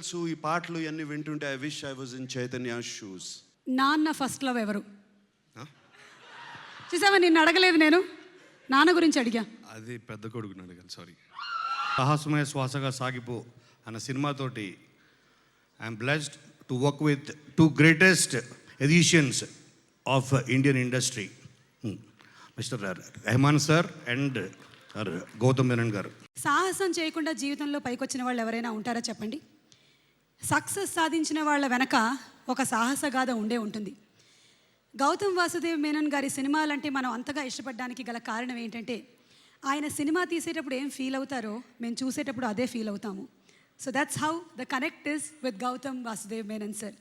తెలుసు ఈ పాటలు ఇవన్నీ వింటుంటే I wish I was in Chaitanya shoes. నాన్న ఫస్ట్ లవ్ ఎవరు? చూసావా, నిన్ను అడగలేదు, నేను నాన్న గురించి అడిగా. అది పెద్ద కొడుకుని అడిగాను, సారీ. సాహసమయ శ్వాసగా సాగిపో అన్న సినిమాతోటి I'm blessed to work with two greatest editions of Indian industry, mister Rahman sir and Gautham Menon గారు. సాహసం చేయకుండా జీవితంలో పైకొచ్చిన వాళ్ళు ఎవరైనా ఉంటారా చెప్పండి? సక్సెస్ సాధించిన వాళ్ళ వెనక ఒక సాహసగాథ ఉండే ఉంటుంది. గౌతమ్ వాసుదేవ్ మేనన్ గారి సినిమాలంటే మనం అంతగా ఇష్టపడడానికి గల కారణం ఏంటంటే, ఆయన సినిమా తీసేటప్పుడు ఏం ఫీల్ అవుతారో మేము చూసేటప్పుడు అదే ఫీల్ అవుతాము. So that's how the connect is with Gautham Vasudev Menon sir.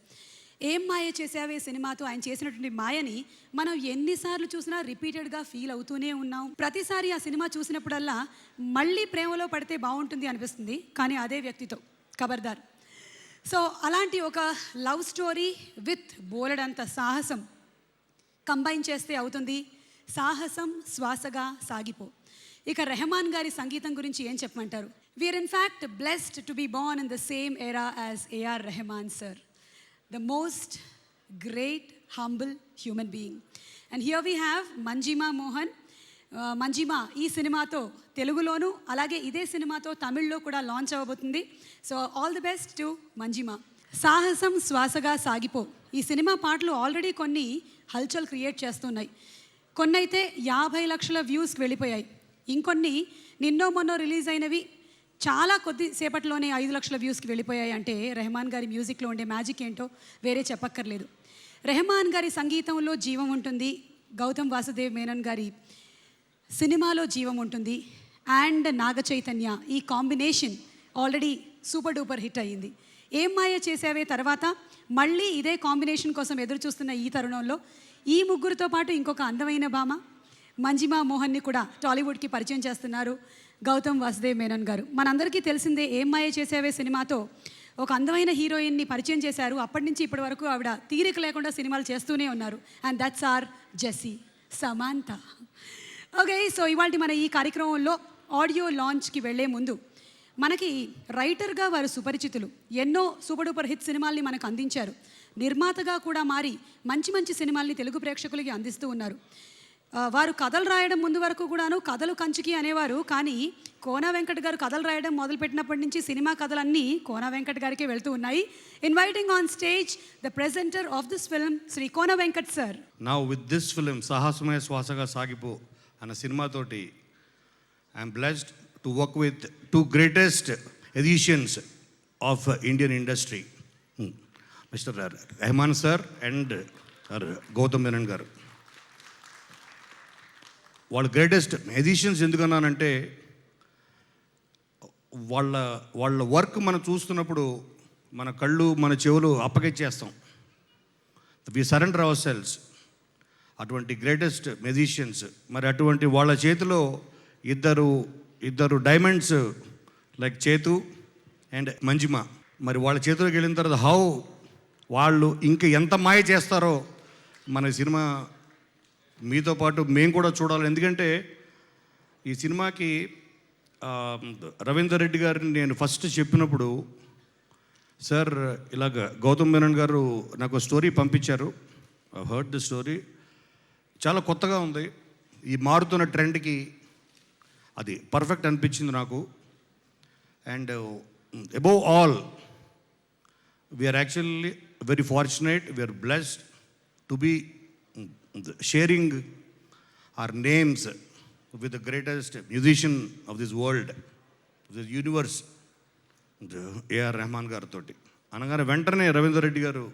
Ye Maaya చేసావే సినిమాతో ఆయన చేసినటువంటి మాయని మనం ఎన్నిసార్లు చూసినా రిపీటెడ్గా ఫీల్ అవుతూనే ఉన్నాం. ప్రతిసారి ఆ సినిమా చూసినప్పుడల్లా మళ్ళీ ప్రేమలో పడితే బాగుంటుంది అనిపిస్తుంది, కానీ అదే వ్యక్తితో. ఖబర్దార్. సో అలాంటి ఒక లవ్ స్టోరీ విత్ బోలెడంత సాహసం కంబైన్ చేస్తే అవుతుంది సాహసం శ్వాసగా సాగిపో. ఇక రెహమాన్ గారి సంగీతం గురించి ఏం చెప్పమంటారు? We're in fact blessed to be born in the same era as AR Rahman sir, the most great humble human being. And here we have Manjima Mohan. Manjima ఈ సినిమాతో తెలుగులోను అలాగే ఇదే సినిమాతో తమిళ్లో కూడా లాంచ్ అవ్వబోతుంది. So all the best to Manjima. Sahasam శ్వాసగా సాగిపో ఈ సినిమా పాటలు ఆల్రెడీ కొన్ని హల్చల్ క్రియేట్ చేస్తున్నాయి. కొన్ని అయితే 50 లక్షల వ్యూస్కి వెళ్ళిపోయాయి. ఇంకొన్ని నిన్నో మొన్నో రిలీజ్ అయినవి చాలా కొద్దిసేపట్లోనే 5 లక్షల వ్యూస్కి వెళ్ళిపోయాయి. అంటే రెహమాన్ గారి మ్యూజిక్లో ఉండే మ్యాజిక్ ఏంటో వేరే చెప్పక్కర్లేదు. రెహమాన్ గారి సంగీతంలో జీవం ఉంటుంది, గౌతమ్ వాసుదేవ్ మేనన్ గారి సినిమాలో జీవం ఉంటుంది, అండ్ నాగ చైతన్య ఈ combination already super duper hit అయ్యింది. ఏం మాయ చేసావే తర్వాత మళ్ళీ ఇదే కాంబినేషన్ కోసం ఎదురు చూస్తున్న ఈ తరుణంలో ఈ ముగ్గురితో పాటు ఇంకొక అందమైన భామ మంజిమా మోహన్ని కూడా టాలీవుడ్కి పరిచయం చేస్తున్నారు గౌతమ్ వాసుదేవ్ మేనన్ గారు. మనందరికీ తెలిసిందే, ఏం మాయ చేసావే సినిమాతో ఒక అందమైన హీరోయిన్ని పరిచయం చేశారు. అప్పటి నుంచి ఇప్పటి వరకు ఆవిడ తీరిక లేకుండా సినిమాలు చేస్తూనే ఉన్నారు. And that's our Jessie Samantha. Okay, so ఇవాళ మన ఈ కార్యక్రమంలో ఆడియో లాంచ్కి వెళ్లే ముందు మనకి రైటర్గా వారు సుపరిచితులు. ఎన్నో సూపర్ డూపర్ హిట్ సినిమాల్ని మనకు అందించారు. నిర్మాతగా కూడా మారి మంచి మంచి సినిమాల్ని తెలుగు ప్రేక్షకులకి అందిస్తూ ఉన్నారు. వారు కథలు రాయడం ముందు వరకు కూడాను కథలు కంచికి అనేవారు, కానీ కోన వెంకట్ గారు కథలు రాయడం మొదలుపెట్టినప్పటి నుంచి సినిమా కథలన్నీ కోన వెంకట్ గారికే వెళ్తూ ఉన్నాయి. Inviting on stage the presenter of this film Shri Kona Venkat sir. Now with this film Sahasamaya Swasaga Sagipo అన్న సినిమాతోటి I'm blessed to work with two greatest editions of Indian industry, mister Rahman sir and Gautham Menon గారు. వాళ్ళ గ్రేటెస్ట్ ఎడిషన్స్ ఎందుకన్నానంటే, వాళ్ళ వర్క్ మనం చూస్తున్నప్పుడు మన కళ్ళు మన చెవులు అప్పగిచ్చేస్తాం. We surrender our selves. అటువంటి గ్రేటెస్ట్ మ్యూజిషియన్స్. మరి అటువంటి వాళ్ళ చేతిలో ఇద్దరు diamonds like Chaitu and Manjima, మరి వాళ్ళ చేతిలోకి వెళ్ళిన తర్వాత వాళ్ళు ఇంకా ఎంత మాయ చేస్తారో మన సినిమా మీతో పాటు మేము కూడా చూడాలి. ఎందుకంటే ఈ సినిమాకి రవీందర్ రెడ్డి గారిని నేను ఫస్ట్ చెప్పినప్పుడు, సార్ ఇలాగ గౌతమ్ మేనన్ గారు నాకు స్టోరీ పంపించారు, హర్డ్ ది స్టోరీ, చాలా కొత్తగా ఉంది, ఈ మారుతున్న ట్రెండ్కి అది పర్ఫెక్ట్ అనిపించింది నాకు. And above all we are actually very fortunate, we are blessed to be sharing our names with the greatest musician of this world, of this universe, A.R. Rahman గారు తోటి అనగానే వెంటనే రవీందర్ రెడ్డి గారు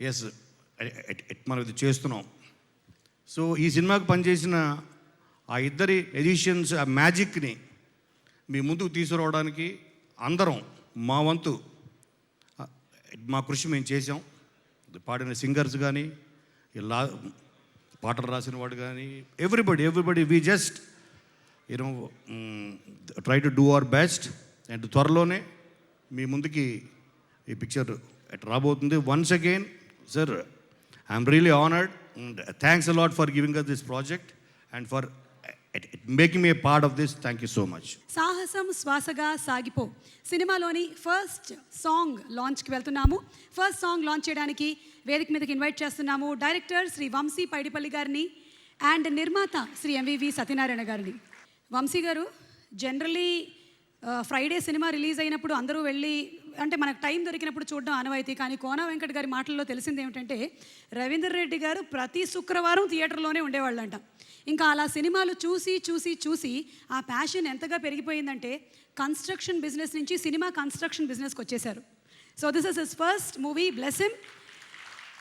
ఎస్ మనం ఇది చేస్తున్నాం. సో ఈ సినిమాకి పనిచేసిన ఆ ఇద్దరి ఎడిషన్స్ ఆ మ్యాజిక్ని మీ ముందుకు తీసుకురావడానికి అందరం మా వంతు మా కృషి మేము చేసాం. పాడిన సింగర్స్ కానీ పాటలు రాసిన వాడు కానీ everybody we just try to do our best. And త్వరలోనే మీ ముందుకి ఈ పిక్చర్ రాబోతుంది. Once again sir, I'm really honoured and thanks a lot for giving us this project and for making me a part of this. Thank you so much. Saahasam శ్వాసగా సాగిపో సినిమాలోని first song లాంచ్కి వెళ్తున్నాము. First song launch చేయడానికి వేదిక మీదకి invite చేస్తున్నాము director Shri Vamsi Paidipally గారిని and నిర్మాత శ్రీ ఎంవివి సత్యనారాయణ గారిని. వంశీ గారు, జనరలీ ఫ్రైడే సినిమా రిలీజ్ అయినప్పుడు అందరూ వెళ్ళి అంటే మనకు టైం దొరికినప్పుడు చూడడం ఆనవాయితీ. కానీ కోన వెంకట్ గారి మాటల్లో తెలిసింది ఏమిటంటే రవీందర్ రెడ్డి గారు ప్రతి శుక్రవారం థియేటర్లోనే ఉండేవాళ్ళంట. ఇంకా అలా సినిమాలు చూసి చూసి చూసి ఆ ప్యాషన్ ఎంతగా పెరిగిపోయిందంటే కన్స్ట్రక్షన్ బిజినెస్ నుంచి సినిమా కన్స్ట్రక్షన్ బిజినెస్కి వచ్చేసారు. So this is his first movie. Bless him.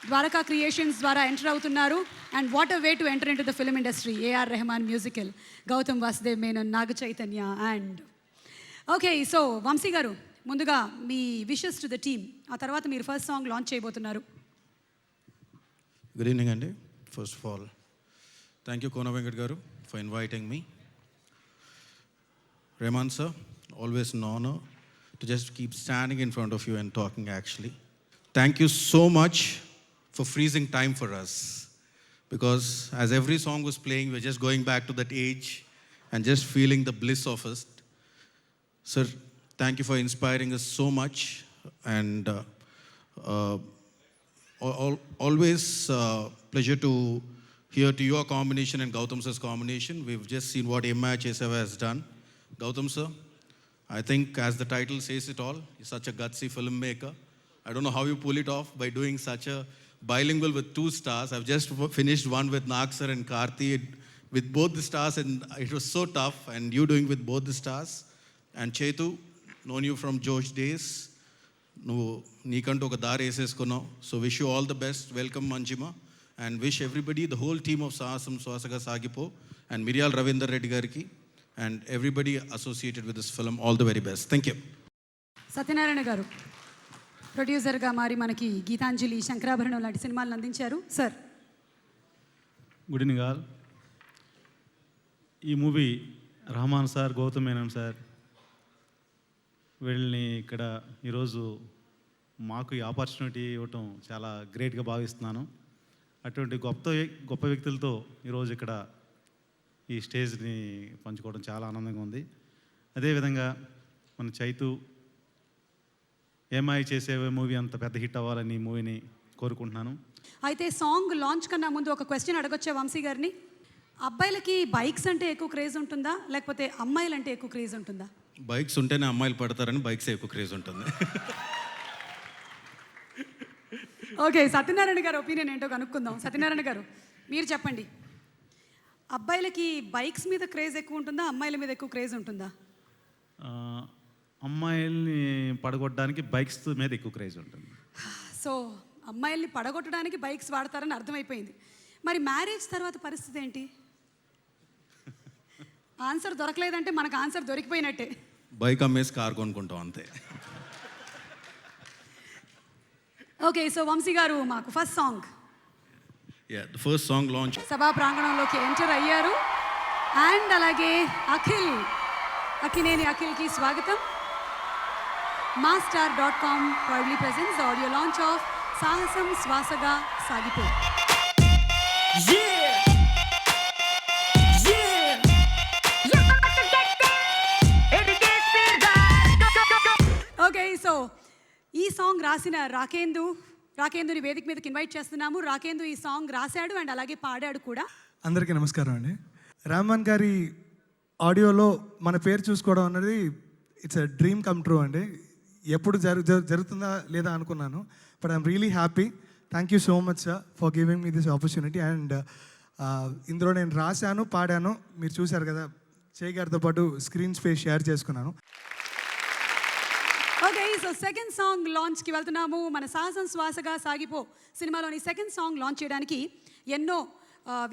Dwaraka Creations ద్వారా ఎంటర్ అవుతున్నారు. And what a way to enter into the film industry. A R Rahman musical, Gautham Vasudev Menon, Naga Chaitanya and okay. So Vamsi garu, ముందుగా మీ wishes to the team, ఆ తర్వాత మీరు first song launch చేయబోతున్నారు. Good evening అండి. First of all thank you Kona Venkat గారు for inviting me. Rahman sir, always an honor to just keep standing in front of you and talking actually. Thank you so much for freezing time for us, because as every song was playing, we're just going back to that age and just feeling the bliss of it. Sir, thank you for inspiring us so much, and always pleasure to hear to your combination and Gautam sir's combination. We've just seen what MIHSF has done. Gautam sir, I think as the title says it all, you're such a gutsy filmmaker. I don't know how you pull it off by doing such a bilingual with 2 stars. I've just finished one with Nag sir and Karthi with both the stars, and it was so tough, and you doing with both the stars. And Chetu, known you from Josh days, నువ్వు నీకంటూ ఒక దారి వేసేసుకున్నావు. So wish you all the best. Welcome Manjima, and wish everybody, the whole team of Sahasam శ్వాసగా Sagipo, and Miriyala Ravinder Reddy గారికి and everybody associated with this film all the very best. Thank you. Satyanarayana గారు ప్రొడ్యూసర్గా మారి మనకి గీతాంజలి, శంకరాభరణం లాంటి సినిమాలను అందించారు. Sir, good evening all. ఈ movie Rahman sir, Gautham Menon sir వీళ్ళని ఇక్కడ ఈరోజు మాకు ఈ ఆపర్చునిటీ ఇవ్వటం చాలా గ్రేట్గా భావిస్తున్నాను. అటువంటి గొప్ప వ్యక్తులతో ఈరోజు ఇక్కడ ఈ స్టేజ్ని పంచుకోవడం చాలా ఆనందంగా ఉంది. అదేవిధంగా మన చైతు ఏమై చేసే మూవీ అంత పెద్ద హిట్ అవ్వాలని ఈ మూవీని కోరుకుంటున్నాను. అయితే సాంగ్ లాంచ్ కన్నా ముందు ఒక క్వశ్చన్ అడగొచ్చే వంశీ గారిని. అబ్బాయిలకి బైక్స్ అంటే ఎక్కువ క్రేజ్ ఉంటుందా, లేకపోతే అమ్మాయిలంటే ఎక్కువ క్రేజ్ ఉంటుందా? బైక్స్ ఉంటేనే అమ్మాయిలు పడతారని బైక్స్ ఎక్కువ క్రేజ్ ఉంటుంది. ఓకే, సత్యనారాయణ గారు ఒపీనియన్ ఏంటో కనుక్కుందాం. సత్యనారాయణ గారు, మీరు చెప్పండి. అబ్బాయిలకి బైక్స్ మీద క్రేజ్ ఎక్కువ ఉంటుందా, అమ్మాయిల మీద ఎక్కువ క్రేజ్ ఉంటుందా? అమ్మాయిల్ని పడగొట్టడానికి బైక్స్ మీద ఎక్కువ క్రేజ్ ఉంటుంది. సో అమ్మాయిల్ని పడగొట్టడానికి బైక్స్ వాడతారని అర్థమైపోయింది. మరి మ్యారేజ్ తర్వాత పరిస్థితి ఏంటి? ఆన్సర్ దొరకలేదంటే మనకు ఆన్సర్ దొరికిపోయినట్టే. బైక్ అమ్మేసి కార్ కొనుక్కుంటాం అంతే. ఓకే, సో వంశీ గారు మాకు first song. The first song launch. సభా ప్రాంగణంలోకి ఎంటర్ అయ్యారు. అండ్ అలాగే అఖినేని అఖిల్కి స్వాగతం. masstar.com proudly presents the audio launch of సాహసం శ్వాసగా సాగిపో. ఓకే, సో ఈ సాంగ్ రాసిన రాకేందుని వేదిక మీదకి ఇన్వైట్ చేస్తున్నాము. రాకేందు ఈ సాంగ్ రాశాడు అండ్ అలాగే పాడాడు కూడా. అందరికీ నమస్కారం అండి. రహమాన్ గారి ఆడియోలో మన పేరు చూసుకోవడం అనేది it's a dream come true అండి. ఎప్పుడు జరుగుతుందా లేదా అనుకున్నాను, but I'm really happy. Thank you so much sir for giving me this opportunity. And ఇందులో నేను రాశాను, పాడాను, మీరు చూశారు కదా. చేయి గారితో పాటు స్క్రీన్ స్పేస్ షేర్ చేసుకున్నాను. ఓకే, సో సెకండ్ సాంగ్ లాంచ్కి వెళ్తున్నాము. మన సాహసం శ్వాసగా సాగిపో సినిమాలోని సెకండ్ సాంగ్ లాంచ్ చేయడానికి ఎన్నో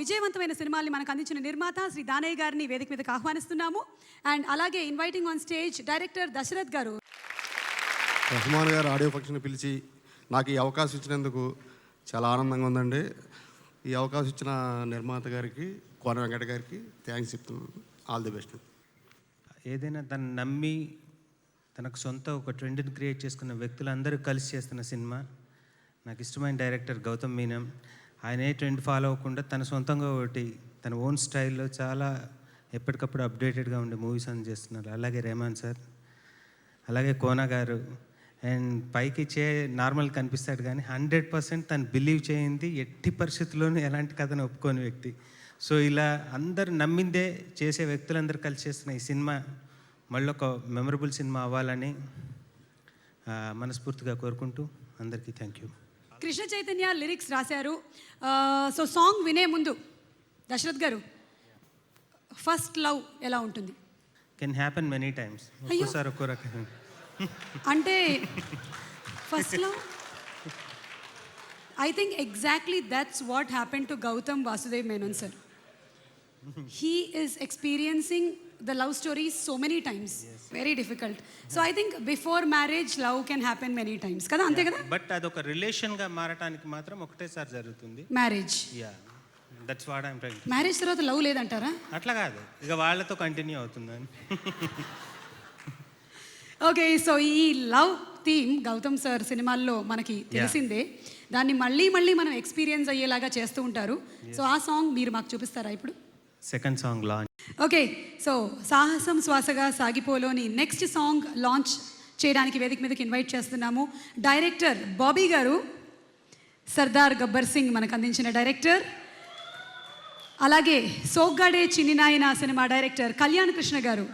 విజయవంతమైన సినిమాల్ని మనకు అందించిన నిర్మాత శ్రీ దానయ్య గారిని వేదిక మీదకి ఆహ్వానిస్తున్నాము. అండ్ అలాగే inviting on stage director Dashrath గారు. రెహమాన్ గారు ఆడియో ఫంక్షన్ పిలిచి నాకు ఈ అవకాశం ఇచ్చినందుకు చాలా ఆనందంగా ఉందండి. ఈ అవకాశం ఇచ్చిన నిర్మాత గారికి, కోన వెంకట గారికి థ్యాంక్స్ చెప్తున్నాను. All the best. ఏదైనా తను నమ్మి తనకు సొంత ఒక ట్రెండ్ని క్రియేట్ చేసుకున్న వ్యక్తులందరూ కలిసి చేస్తున్న సినిమా. నాకు ఇష్టమైన డైరెక్టర్ గౌతమ్ మీనన్. ఆయన ఏ ట్రెండ్ ఫాలో అవ్వకుండా తన సొంతంగా ఒకటి తన ఓన్ స్టైల్లో చాలా ఎప్పటికప్పుడు అప్డేటెడ్గా ఉండే మూవీస్ అని చేస్తున్నారు. అలాగే రెహమాన్ సార్, అలాగే కోనా గారు. అండ్ పైకి నార్మల్ కనిపిస్తాడు కానీ 100% తను బిలీవ్ చేయింది ఎట్టి పరిస్థితుల్లోనూ ఎలాంటి కథను ఒప్పుకోని వ్యక్తి. సో ఇలా అందరు నమ్మిందే చేసే వ్యక్తులందరూ కలిసి చేస్తున్న ఈ సినిమా మళ్ళీ ఒక మెమరబుల్ సినిమా అవ్వాలని మనస్ఫూర్తిగా కోరుకుంటూ అందరికీ thank you. Krishna Chaitanya lyrics రాశారు. సో సాంగ్ వినే ముందు దశరథ్ గారు, ఫస్ట్ లవ్ ఎలా ఉంటుంది? Can happen many times. ఒక్కోసారి ఒక్కో రకం. అంటే first love, I think exactly that's what happen to Gautham Vasudev Menon sir. He is experiencing the love stories so many times. Very difficult. So I think before marriage love can happen many times. Kada ante kada? But అదొక రిలేషన్గా మారటానికి మాత్రం ఒకటేసారి జరుగుతుంది. Marriage. Yeah, that's what I'm trying. Marriage తర్వాత love లేదంటారా? అట్లా కాదు, ఇక వాళ్ళతో కంటిన్యూ అవుతుందని. ఓకే, సో ఈ లవ్ థీమ్ గౌతమ్ సార్ సినిమాల్లో మనకి తెలిసిందే. దాన్ని మళ్ళీ మళ్ళీ మనం ఎక్స్పీరియన్స్ అయ్యేలాగా చేస్తూ ఉంటారు. సో ఆ సాంగ్ మీరు మాకు చూపిస్తారా ఇప్పుడు? Second song launch. Okay, so సాహసం శ్వాసగా సాగిపోలోని నెక్స్ట్ సాంగ్ లాంచ్ చేయడానికి వేదిక మీదకి ఇన్వైట్ చేస్తున్నాము డైరెక్టర్ బాబీ గారు, సర్దార్ గబ్బర్ సింగ్ మనకు అందించిన డైరెక్టర్, అలాగే సోగ్గాడే చిన్ని నాయన సినిమా డైరెక్టర్ కళ్యాణ్ కృష్ణ గారు.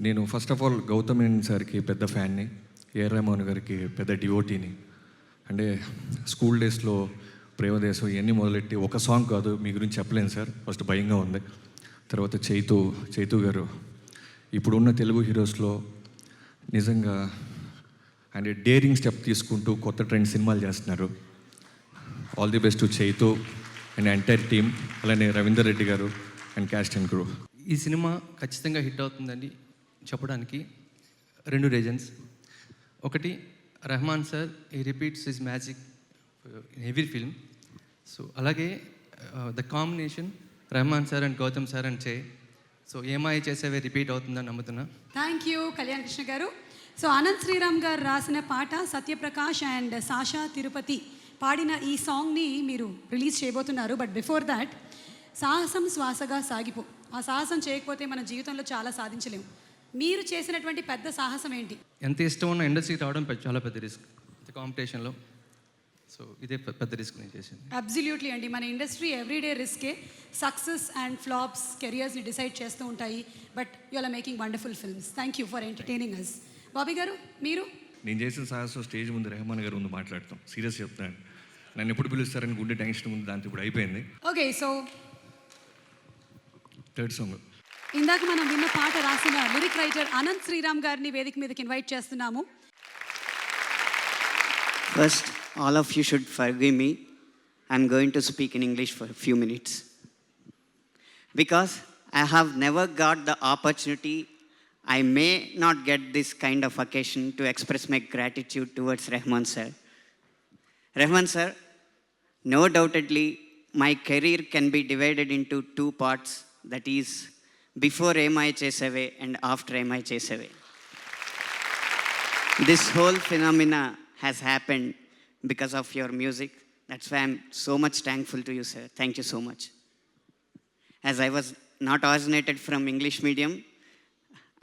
నేను first of all Gautham Menon సార్కి పెద్ద ఫ్యాన్ని, ఏఆర్ రెహమాన్ గారికి పెద్ద డివోటీని. అంటే స్కూల్ డేస్లో ప్రేమదేశం ఇవన్నీ మొదలెట్టి ఒక సాంగ్ కాదు మీ గురించి చెప్పలేను సార్. ఫస్ట్ భయంగా ఉంది. తర్వాత చైతు గారు ఇప్పుడున్న తెలుగు హీరోస్లో నిజంగా అంటే డేరింగ్ స్టెప్ తీసుకుంటూ కొత్త ట్రెండ్ సినిమాలు చేస్తున్నారు. All the best to Chaitu and entire team, అలానే రవీందర్ రెడ్డి గారు అండ్ క్యాస్ట్ అండ్ క్రూ. ఈ సినిమా ఖచ్చితంగా హిట్ అవుతుందని చెప్పడానికి 2 రీజన్స్. ఒకటి, Rahman sir he repeats his magic in every film. So అలాగే the combination Rahman sir and Gautham sir and so Ye Maaya Chesave repeat అవుతుందని నమ్ముతున్నా. థ్యాంక్ యూ కళ్యాణ్ కృష్ణ గారు. సో అనంత్ శ్రీరామ్ గారు రాసిన పాట, సత్యప్రకాష్ అండ్ సాషా తిరుపతి పాడిన ఈ సాంగ్ని మీరు రిలీజ్ చేయబోతున్నారు. బట్ బిఫోర్ దాట్, సాహసం శ్వాసగా సాగిపో. ఆ సాహసం చేయకపోతే మన జీవితంలో చాలా సాధించలేము. మీరు చేసినటువంటి పెద్ద సాహసం ఏంటి? ఎంత ఇష్టం ఉన్న ఇండస్ట్రీకి రావడం చాలా పెద్ద రిస్క్ కాంపిటీషన్లో. సో ఇదే పెద్ద రిస్క్ నేను చేసింది. అబ్సల్యూట్లీ అండి, మన ఇండస్ట్రీ ఎవ్రీడే రిస్కే. సక్సెస్ అండ్ ఫ్లాప్స్ కెరియర్స్ని డిసైడ్ చేస్తూ ఉంటాయి. But you are making wonderful films. Thank you for entertaining us. Bobby గారు, మీరు? నేను చేసిన సాహసం స్టేజ్ ముందు రెహమాన్ గారు ముందు మాట్లాడతాం. సీరియస్ చెప్తాను, నన్ను ఎప్పుడు పిలుస్తారని గుండె టెన్షన్ ముందు, దాంతో ఇప్పుడు అయిపోయింది. Okay, so third song. ఇందాక మనం విన్న పాట రాసిన లిరిక్ రైటర్ అనంత్ శ్రీరామ్ గారిని వేదిక మీదకి ఇన్వైట్ చేస్తున్నాము. First, all of you should forgive me. I'm going to speak in English for a few minutes. Because I have never got the opportunity, I may not get this kind of occasion to express my gratitude towards Rahman sir. Rahman sir, no doubtedly, my career can be divided into 2 parts. That is, before MI Chesave and after MI Chesave. This whole phenomena has happened because of your music. That's why I'm so much thankful to you, sir. Thank you so much. As I was not originated from English medium,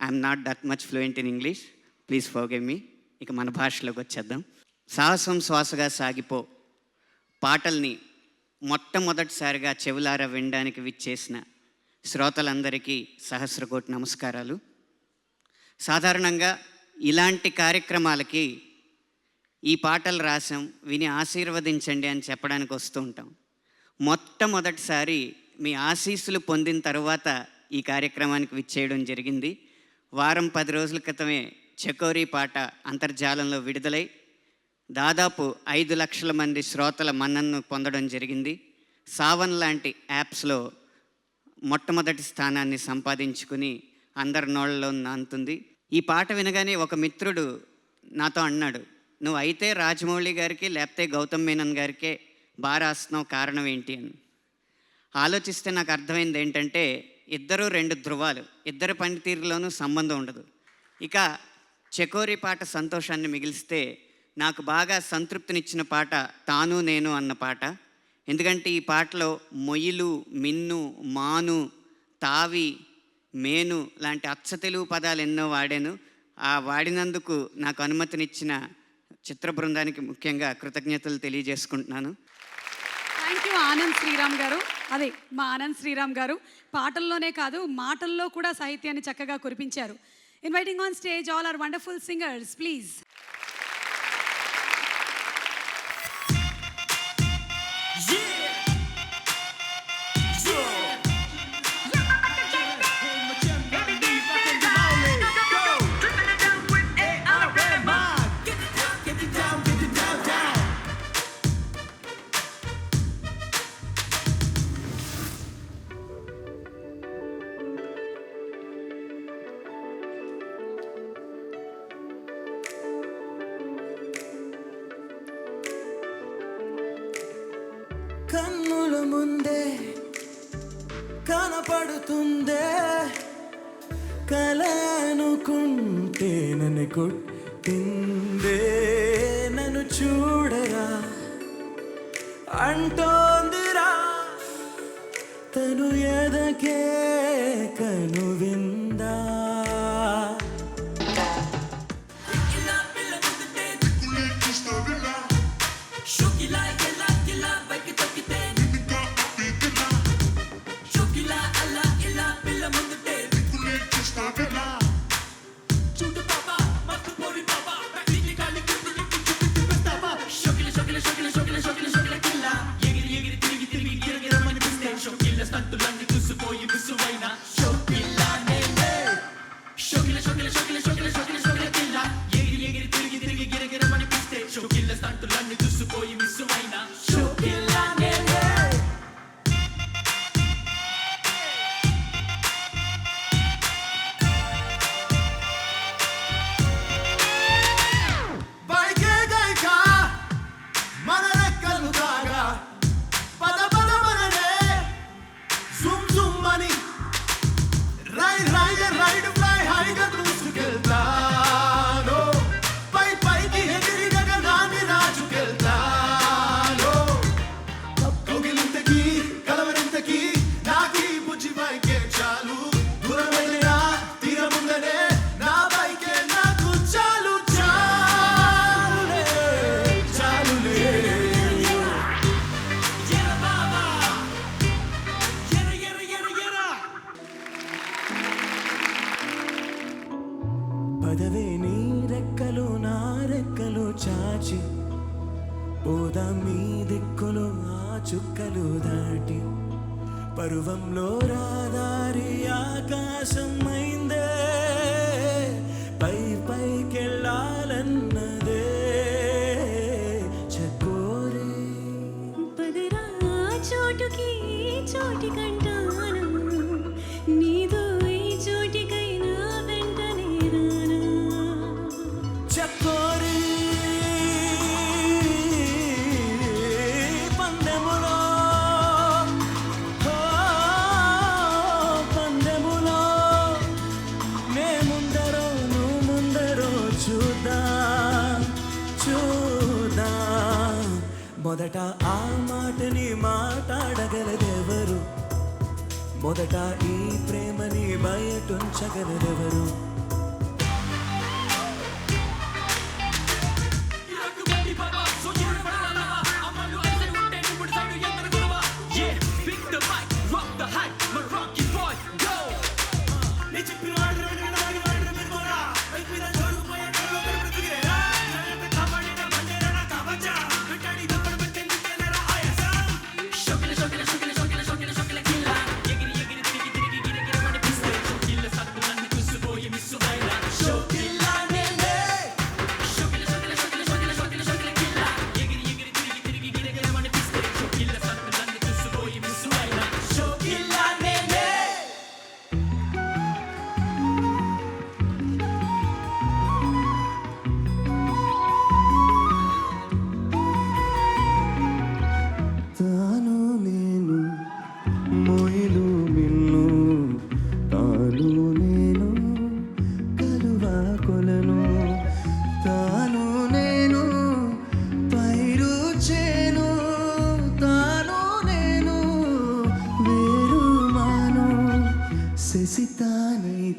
I'm not that much fluent in English. Please forgive me. ఇక మన భాషలోకి వచ్చేద్దాం. సాహసం శ్వాసగా సాగిపో పాటల్ని మొట్టమొదటిసారిగా చెవులారా వినడానికి విచ్చేసిన శ్రోతలందరికీ సహస్రకోటి నమస్కారాలు. సాధారణంగా ఇలాంటి కార్యక్రమాలకి ఈ పాటలు రాసాం, విని ఆశీర్వదించండి అని చెప్పడానికి వస్తూ ఉంటాం. మొట్టమొదటిసారి మీ ఆశీస్సులు పొందిన తర్వాత ఈ కార్యక్రమానికి విచ్చేయడం జరిగింది. వారం 10 రోజుల క్రితమే చకోరీ పాట అంతర్జాలంలో విడుదలై దాదాపు 5 లక్షల మంది శ్రోతల మన్ననను పొందడం జరిగింది. సావన్ లాంటి యాప్స్లో మొట్టమొదటి స్థానాన్ని సంపాదించుకుని అందరి నోళ్ళలో నానుతుంది. ఈ పాట వినగానే ఒక మిత్రుడు నాతో అన్నాడు, నువ్వు అయితే రాజమౌళి గారికి లేకపోతే గౌతమ్ మేనన్ గారికే బాగా రాస్తున్నావు, కారణం ఏంటి అని. ఆలోచిస్తే నాకు అర్థమైంది ఏంటంటే, ఇద్దరు 2 ధృవాలు, ఇద్దరు పనితీరులోనూ సంబంధం ఉండదు. ఇక చకోరీ పాట సంతోషాన్ని మిగిలిస్తే నాకు బాగా సంతృప్తినిచ్చిన పాట తాను నేను అన్న పాట. ఎందుకంటే ఈ పాటలో మొయిలు, మిన్ను, మాను, తావి, మేను లాంటి అచ్చ తెలుగు పదాలు ఎన్నో వాడాను. ఆ వాడినందుకు నాకు అనుమతినిచ్చిన చిత్ర బృందానికి ముఖ్యంగా కృతజ్ఞతలు తెలియజేసుకుంటున్నాను. థ్యాంక్ యూ ఆనంద్ శ్రీరామ్ గారు. అదే మా ఆనంద్ శ్రీరామ్ గారు పాటల్లోనే కాదు మాటల్లో కూడా సాహిత్యాన్ని చక్కగా కురిపించారు. Inviting on stage all our wonderful singers please. కన్నుల ముందే కనపడుతుందే కల అనుకుంటే నన్ను కొట్టిందే నన్ను చూడరా అంటోందిరా తను ఎదకే కను విందా పదవే నీ రెక్కలు నా రెక్కలు చాచి పోదా మీ దిక్కులు ఆ చుక్కలు దాటి పరువంలో రాదారి ఆకాశం అయిందే పై పైకెళ్ళాలన్నదే చకోరే పదరా చోటుకి చోటి కంటాను నీదో ఈ చోటికైనా వెంటనే రానా చకోరే పందెములో పందెములో నే ముందరో నువ్వు ముందరో చూద్దాం చూద్దాం మొదట ఆ మాటని మాట్లాడగలదెవరు మొదట ఈ ప్రేమని బయటుంచగలదెవరు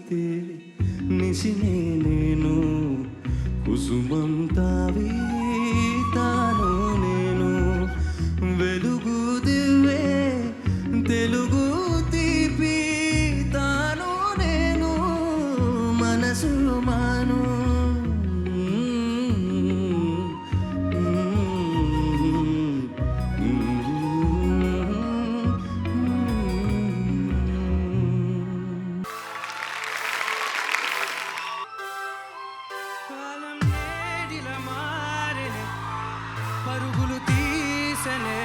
తేలి నిసినే నేను కుసుమం తావి తాను నేను వెలుగు దివ్వే తెలుగు తీపి తాను నేను మనసు మాను కాలం నేడిల మారెనే పరుగులు తీసనే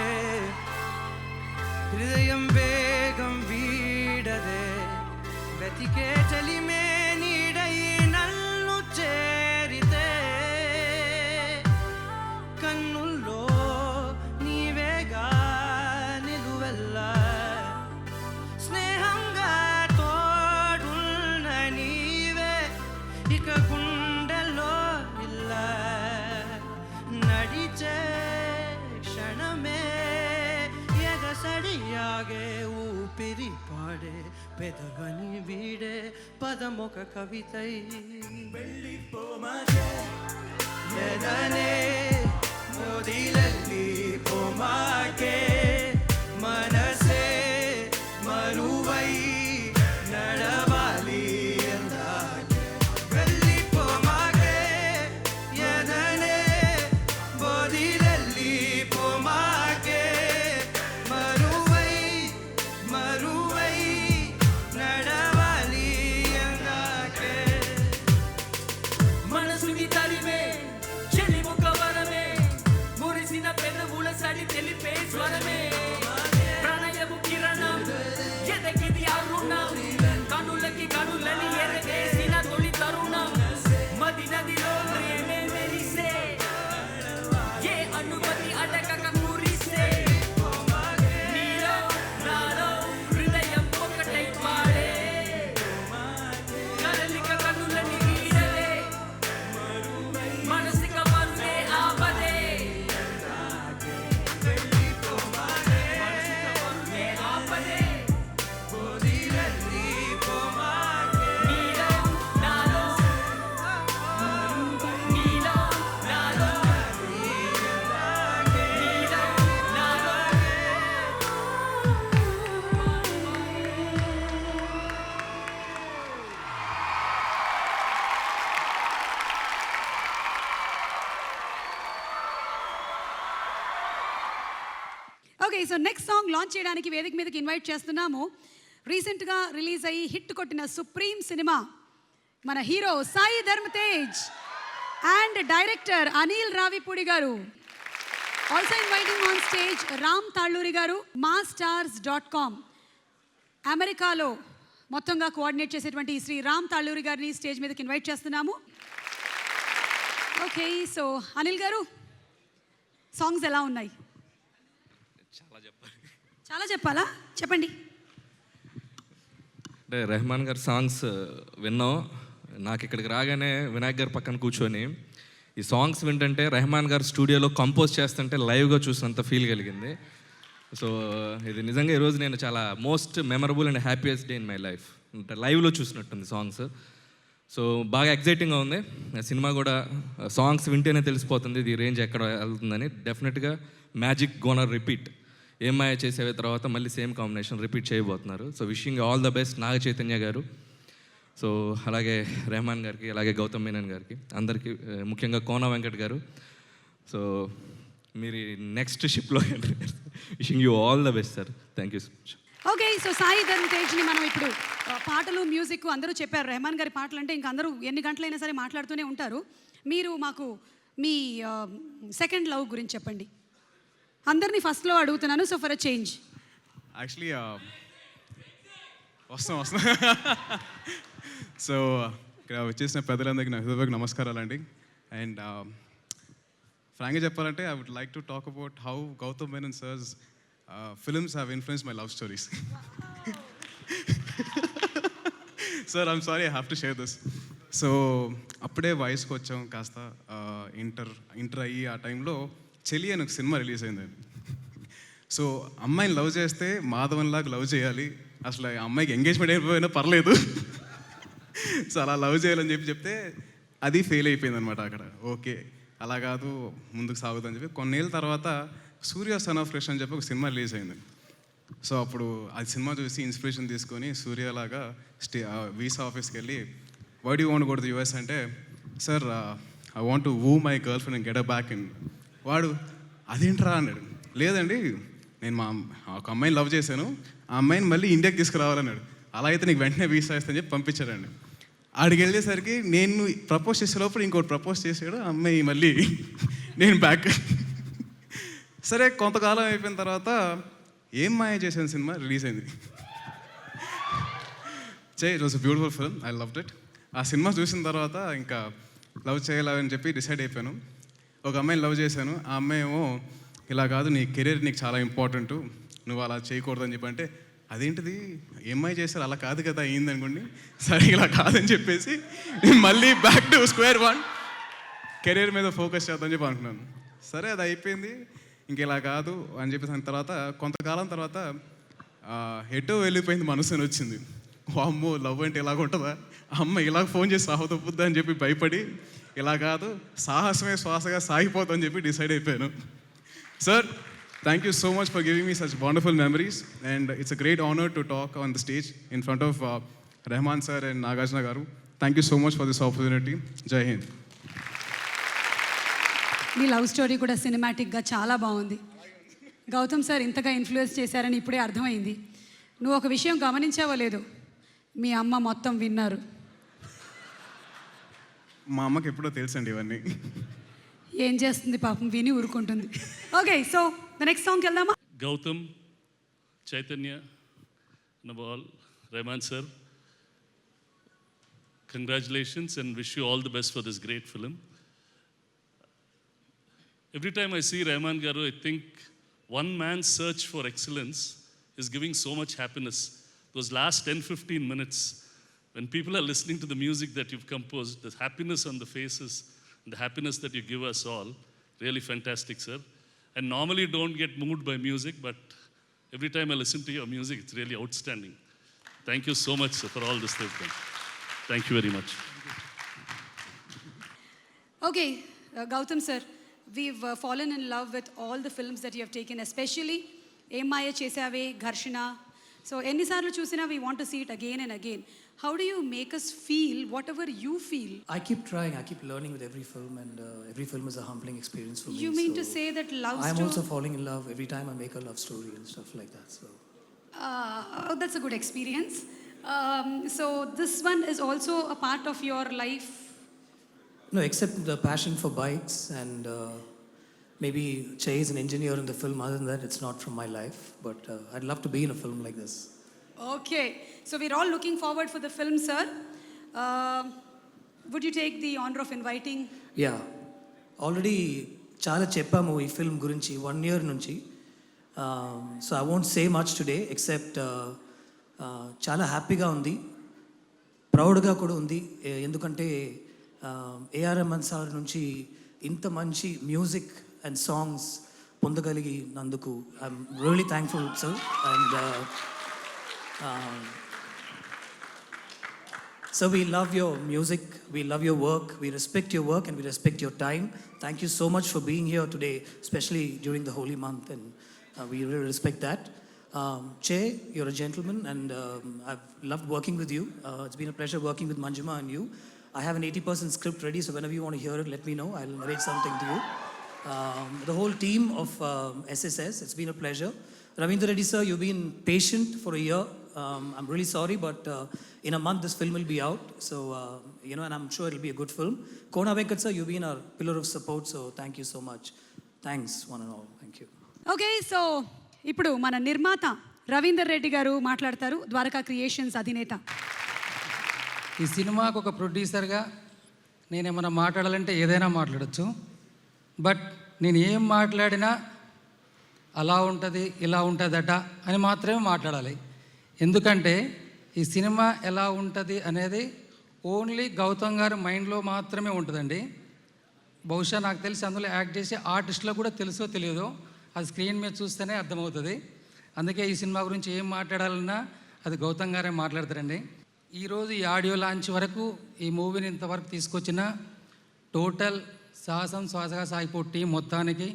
హృదయం వేగం వీడదే వెతికే చలిమే నీడై నన్ను చేరితే కన్నుల్లో నీవేగా నిలువెల్లా స్నేహంగా తోడున్న నీవే ఇక గుండెల్లో ఇలా నడిచే క్షణమే ఎగసడియాగే ఊపిరి పాడే పెదవని వీడే పదమొక కవితై వెళ్ళిపోమాకే ఎదనే మోదిలల్లి పోమాకే మనసే మరువై నడవాలి అందాకే వెళ్ళిపోమాకే ఎదనే మోదిలల్లి పోమాకే మరువై మరువై నడవాలి అందాకే మనసుని తరిమే చెలి ముఖ వరమే మురిసిన పెదవుల సడి తెలిపే స్వరమే ప్రణయము కిరణం ఎదగిది అరుణం కనులకి కనులని ఎరగేసిన తొలి తరుణం మది నదిలో ప్రేమే మెరిసే ఏ అనుమతి అడగక కురిసే నీలో నాలో హృదయం ఒకటై పాడే కదలిక కన్నులని వీడలే మనసిక పరుగే ఆపదే పరుగే ఆపదే నీలో నాలో నీలో నాలో నీలో నాలో okay, so next song launch చేయడానికి వేదిక మీదకి ఇన్వైట్ చేస్తున్నాము. రీసెంట్గా రిలీజ్ అయ్యి హిట్ కొట్టిన సుప్రీం సినిమా మన హీరో సాయి ధర్మ తేజ్ అండ్ డైరెక్టర్ అనిల్ రావిపూడి గారు. Also inviting on stage Ram Talluri గారు. మాస్టార్స్.com అమెరికాలో మొత్తంగా కోఆర్డినేట్ చేసేటువంటి శ్రీ రామ్ తాళ్ళూరి గారిని స్టేజ్ మీదకి ఇన్వైట్ చేస్తున్నాము. ఓకే, సో అనిల్ గారు, సాంగ్స్ ఎలా ఉన్నాయి? చాలా చెప్పాలా? చెప్పండి. అంటే రెహమాన్ గారి సాంగ్స్ విన్నాం. నాకు ఇక్కడికి రాగానే వినాయక్ గారి పక్కన కూర్చొని ఈ సాంగ్స్ వింటుంటే రెహమాన్ గారు స్టూడియోలో కంపోజ్ చేస్తుంటే లైవ్గా చూసినంత ఫీల్ కలిగింది. సో ఇది నిజంగా ఈరోజు నేను చాలా most memorable and happiest day in my life. అంటే లైవ్లో చూసినట్టుంది సాంగ్స్. సో బాగా ఎగ్జైటింగ్గా ఉంది. సినిమా కూడా సాంగ్స్ వింటేనే తెలిసిపోతుంది ఇది రేంజ్ ఎక్కడ వెళ్తుందని. డెఫినెట్గా మ్యాజిక్ గోనర్ రిపీట్. ఏమాయ చేసే తర్వాత మళ్ళీ సేమ్ కాంబినేషన్ రిపీట్ చేయబోతున్నారు. So wishing all the best Naga Chaitanya గారు, సో అలాగే రెహమాన్ గారికి, అలాగే గౌతమ్ మేనన్ గారికి, అందరికీ, ముఖ్యంగా కోన వెంకట్ గారు. సో మీరు నెక్స్ట్ షిప్లో wishing you all the best sir. Thank you so much. Okay, so Sai Dharam తేజ్ని మనం ఇప్పుడు పాటలు, మ్యూజిక్ అందరూ చెప్పారు. రెహమాన్ గారి పాటలు అంటే ఇంక అందరూ ఎన్ని గంటలైనా సరే మాట్లాడుతూనే ఉంటారు. మీరు మాకు మీ సెకండ్ లవ్ గురించి చెప్పండి. అందరినీ ఫస్ట్లో అడుగుతున్నాను, so for a change. Actually వస్తాం సో ఇక్కడ వచ్చేసిన పెద్దలందరికీ నా హృదయపూర్వక నమస్కారాలండి. అండ్ ఫ్రాంక్గా చెప్పాలంటే I would like to talk about how Gautham Menon sir's films have influence my love stories. Sir I'm sorry, I have to share this. So అప్పుడే వయసుకు వచ్చాం, కాస్త ఇంటర్ అయ్యి ఆ టైంలో చెలి అని ఒక సినిమా రిలీజ్ అయిందండి. సో అమ్మాయిని లవ్ చేస్తే మాధవన్ లాగా లవ్ చేయాలి, అసలు అమ్మాయికి ఎంగేజ్మెంట్ అయిపోయినా పర్లేదు, సో అలా లవ్ చేయాలని చెప్తే అది ఫెయిల్ అయిపోయింది అనమాట అక్కడ. ఓకే అలా కాదు, ముందుకు సాగుతుందని చెప్పి కొన్నేళ్ళ తర్వాత సూర్య సన్ ఆఫ్ కృష్ణ అని చెప్పి ఒక సినిమా రిలీజ్ అయింది. సో అప్పుడు అది సినిమా చూసి ఇన్స్పిరేషన్ తీసుకొని సూర్యలాగా వీసా ఆఫీస్కి వెళ్ళి why do want go to the US అంటే, sir I want to woo my girl friend and get a back in. వాడు అదేంట్రా అన్నాడు. లేదండి నేను ఒక అమ్మాయిని లవ్ చేశాను, ఆ అమ్మాయిని మళ్ళీ ఇండియాకి తీసుకురావాలన్నాడు. అలా అయితే నీకు వెంటనే వీసా ఇస్తానని చెప్పి పంపించాడండి. ఆడికి వెళ్ళేసరికి నేను ప్రపోజ్ చేసే లోపల ఇంకోటి ప్రపోజ్ చేసాడు, ఆ అమ్మాయి మళ్ళీ నేను బ్యాక్. సరే కొంతకాలం అయిపోయిన తర్వాత ఏం మాయ చేశాను సినిమా రిలీజ్ అయింది. It was a beautiful film, I loved it. ఆ సినిమా చూసిన తర్వాత ఇంకా లవ్ చేయాలని చెప్పి డిసైడ్ అయిపోయాను. ఒక అమ్మాయిని లవ్ చేశాను, ఆ అమ్మాయి ఏమో ఇలా కాదు నీ కెరీర్ నీకు చాలా ఇంపార్టెంట్, నువ్వు అలా చేయకూడదని చెప్పి అంటే, అదేంటిది ఏమై చేశారు అలా కాదు కదా అయింది అనుకోండి. సరే ఇలా కాదని చెప్పేసి మళ్ళీ back to square one, career మీద ఫోకస్ చేద్దామని చెప్పి అనుకున్నాను. సరే అది అయిపోయింది, ఇంక ఇలా కాదు అని చెప్పేసిన తర్వాత కొంతకాలం తర్వాత ఎటో వెళ్ళిపోయింది మనసు అని వచ్చింది. అమ్మో లవ్ అంటే ఇలాగ ఉంటుందా, అమ్మ ఇలాగ ఫోన్ చేసి సాహతొప్పుద్దా అని చెప్పి భయపడి ఇలా కాదు సాహసమే శ్వాసగా సాగిపోతుందని చెప్పి డిసైడ్ అయిపోయాను. Sir thank you so much for giving me such wonderful memories and it's a great honour to talk on the stage in front of Rahman sir and Nagarjuna గారు. Thank you so much for this opportunity. Jai Hind. Me love story కూడా సినిమాటిక్గా చాలా బాగుంది. Gautam sir ఇంతగా influence చేశారని ఇప్పుడే అర్థమైంది. నువ్వు ఒక విషయం గమనించావో లేదో, మీ అమ్మ మొత్తం విన్నారు. మా అమ్మకి ఎప్పుడో తెలుసండి ఇవన్నీ. ఏం చేస్తుంది పాపం, విని ఊరుకుంటుంది. ఓకే, సో ద నెక్స్ట్ సాంగ్కి వెళ్దామా? Gautham, Chaitanya, Nawal, Rahman sir, congratulations and wish you all the best for this great film. Every time I see Rahman Garu, I think one man's search for excellence is giving so much happiness. Those last 10-15 minutes, when people are listening to the music that you've composed, the happiness on the faces, the happiness that you give us all, really fantastic, sir. I normally don't get moved by music, but every time I listen to your music, it's really outstanding. Thank you so much, sir, for all this they've done. Thank you very much. Okay, Gautam sir, we've fallen in love with all the films that you have taken, especially Em Maya Chesave, Gharshana. So ఎన్నిసార్లు చూసినా we want to see it again and again. How do you make us feel whatever you feel? I keep trying, I keep learning with every film, and every film is a humbling experience for me. You mean to say that love story? I'm also falling in love every time I make a love story and stuff like that. So that's a good experience. So this one is also a part of your life? No, except the passion for bikes and maybe Che is an engineer in the film. Other than that, it's not from my life. But I'd love to be in a film like this. Okay, so we're all looking forward for the film, sir. Would you take the honor of inviting? Yeah, already చాలా చెప్పాము ఈ film గురించి 1 year నుంచి. So I won't say much today except చాలా హ్యాపీగా ఉంది, ప్రౌడ్గా కూడా ఉంది. ఎందుకంటే ఏఆర్ రెహమాన్ సార్ నుంచి ఇంత మంచి మ్యూజిక్ అండ్ సాంగ్స్ పొందగలిగినందుకు I'm really thankful sir. And so we love your music, we love your work, we respect your work and we respect your time. Thank you so much for being here today, especially during the holy month, and we really respect that. Che, you're a gentleman, and I've loved working with you. It's been a pleasure working with Manjuma and you. I have an 80% script ready, so whenever you want to hear it, let me know. I'll narrate something to you. The whole team of SSS, it's been a pleasure. Ravindra Reddy sir, you've been patient for a year. I'm really sorry, but in a month this film will be out. So, and I'm sure it'll be a good film. Kona Venkat sir, you've been our pillar of support, so thank you so much. Thanks, one and all. Thank you. Okay, so ఇప్పుడు మన నిర్మాత రవీందర్ రెడ్డి గారు మాట్లాడతారు, Dwaraka creations అధినేత. ఈ సినిమాకు ఒక ప్రొడ్యూసర్గా నేనేమన్నా మాట్లాడాలంటే ఏదైనా మాట్లాడచ్చు. బట్ నేను ఏం మాట్లాడినా అలా ఉంటుంది ఇలా ఉంటుందట అని మాత్రమే మాట్లాడాలి. ఎందుకంటే ఈ సినిమా ఎలా ఉంటుంది అనేది ఓన్లీ గౌతమ్ గారి మైండ్లో మాత్రమే ఉంటుందండి. బహుశా నాకు తెలిసి అందులో యాక్ట్ చేసే ఆర్టిస్టులకు కూడా తెలుసో తెలియదో, అది స్క్రీన్ మీద చూస్తేనే అర్థమవుతుంది. అందుకే ఈ సినిమా గురించి ఏం మాట్లాడాలన్నా అది గౌతమ్ గారే మాట్లాడతారండి. ఈరోజు ఈ ఆడియో లాంచ్ వరకు ఈ మూవీని ఇంతవరకు తీసుకొచ్చిన టోటల్ సాహసం శ్వాసగా సాగిపో టీం మొత్తానికి,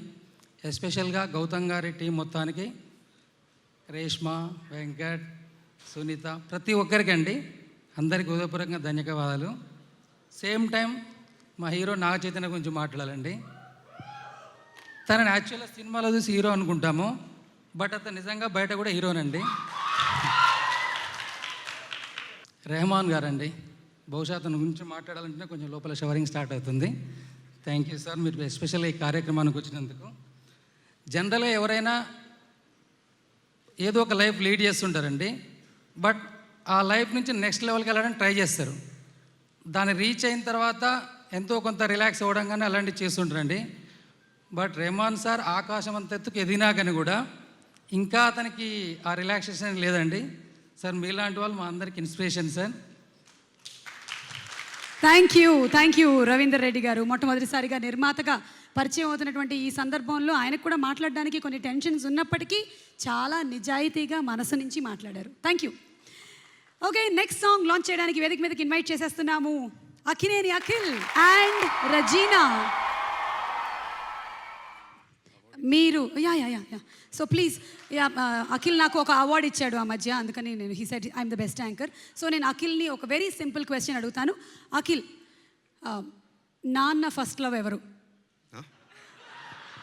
ఎస్పెషల్గా గౌతమ్ గారి టీం మొత్తానికి, రేష్మ, వెంకట్, సునీత, ప్రతి ఒక్కరికి అండి అందరికీ హృదయపూర్వకంగా ధన్యవాదాలు. సేమ్ టైం మా హీరో నాగ చైతన్య గురించి మాట్లాడాలండి. తనని యాక్చువల్గా సినిమాలో చూసి హీరో అనుకుంటాము, బట్ అతను నిజంగా బయట కూడా హీరోనండి. రెహమాన్ గారండి, బహుశా అతని గురించి మాట్లాడాలంటే కొంచెం లోపల షవరింగ్ స్టార్ట్ అవుతుంది. థ్యాంక్ యూ సార్, మీరు ఎస్పెషల్గా ఈ కార్యక్రమానికి వచ్చినందుకు. జనరల్గా ఎవరైనా ఏదో ఒక లైఫ్ లీడ్ చేస్తుంటారండి, బట్ ఆ లైఫ్ నుంచి నెక్స్ట్ లెవెల్కి వెళ్ళడానికి ట్రై చేస్తారు. దాన్ని రీచ్ అయిన తర్వాత ఎంతో కొంత రిలాక్స్ అవ్వడం కానీ అలాంటివి చేస్తుంటారండి. బట్ రెహమాన్ సార్ ఆకాశం అంత ఎత్తుకు ఎదిగినా కానీ కూడా ఇంకా అతనికి ఆ రిలాక్సేషన్ లేదండి. సార్ మీలాంటి వాళ్ళు మా అందరికి inspiration sir. Thank you Ravinder Reddy గారు. మొట్టమొదటిసారిగా నిర్మాతగా పరిచయం అవుతున్నటువంటి ఈ సందర్భంలో ఆయనకు కూడా మాట్లాడడానికి కొన్ని టెన్షన్స్ ఉన్నప్పటికీ చాలా నిజాయితీగా మనసు నుంచి మాట్లాడారు. Thank you. Okay, next song launch చేయడానికి వేదిక మీదకి ఇన్వైట్ చేసేస్తున్నాము అఖినేని అఖిల్ అండ్ రజీనా. మీరు యా సో ప్లీజ్ అఖిల్ నాకు ఒక అవార్డు ఇచ్చాడు ఆ మధ్య, అందుకని నేను he said I'm the best anchor. So నేను అఖిల్ని ఒక వెరీ సింపుల్ క్వశ్చన్ అడుగుతాను. అఖిల్, నాన్న ఫస్ట్ లవ్ ఎవరు?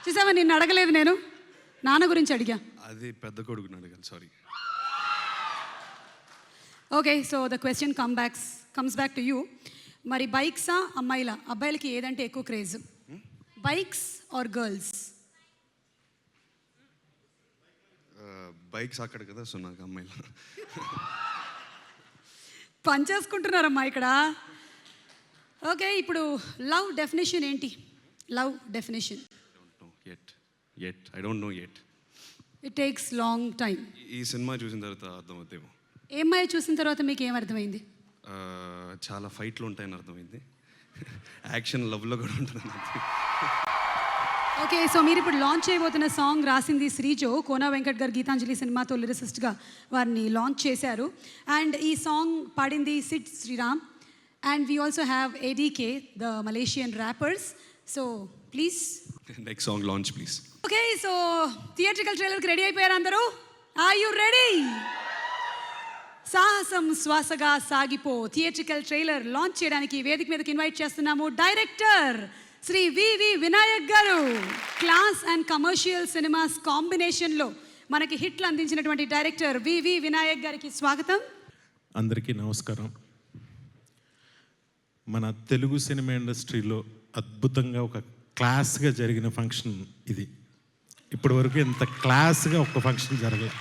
చూసావా, నిన్ను అడగలేదు, నేను నాన్న గురించి అడిగా. అది పెద్ద కొడుకుని అడగాలి, sorry. Okay, so the question comes back to you. మరి బైక్సా అమ్మాయిలా? అబ్బాయిలకి ఏదంటే ఎక్కువ craze, bikes or girls? Bikes అక్కడ కదా, సో నాకు అమ్మాయిలు. పనిచేసుకుంటున్నారమ్మా ఇక్కడ. ఓకే, ఇప్పుడు లవ్ డెఫినేషన్ ఏంటి? Love definition I don't know yet. It takes long time. ఈ సినిమా చూసిన తర్వాత అర్థమవుతామో. ఏమ్మాయి చూసిన తర్వాత మీకు ఏమర్థమైంది? చాలా ఫైట్లు ఉంటాయని అర్థమైంది. యాక్షన్ లవ్లో కూడా ఉంటుంది. ఓకే, సో మీరు ఇప్పుడు లాంచ్ చేయబోతున్న సాంగ్ రాసింది శ్రీజో. కోనా వెంకట్ గారు గీతాంజలి సినిమాతో లిరిసిస్ట్గా వారిని లాంచ్ చేశారు. అండ్ ఈ సాంగ్ పాడింది Sid Sriram. And we also have ADK, the Malaysian rappers. So please next song launch please. Okay, so theatrical ట్రైలర్కి రెడీ అయిపోయారు అందరూ? Are you ready? సాహసం శ్వాసగా సాగిపో థియేట్రికల్ ట్రైలర్ లాంచ్ చేయడానికి వేదిక మీదకి ఇన్వైట్ చేస్తున్నాము డైరెక్టర్ శ్రీ వివి వినాయక్ గారు. క్లాస్ అండ్ కమర్షియల్ సినిమాస్ కాంబినేషన్లో మనకి హిట్లు అందించినటువంటి డైరెక్టర్ వివి వినాయక్ గారికి స్వాగతం. అందరికీ నమస్కారం. మన తెలుగు సినిమా ఇండస్ట్రీలో అద్భుతంగా ఒక క్లాస్గా జరిగిన ఫంక్షన్ ఇది. ఇప్పటి వరకు ఇంత క్లాస్గా ఒక ఫంక్షన్ జరగలేదు.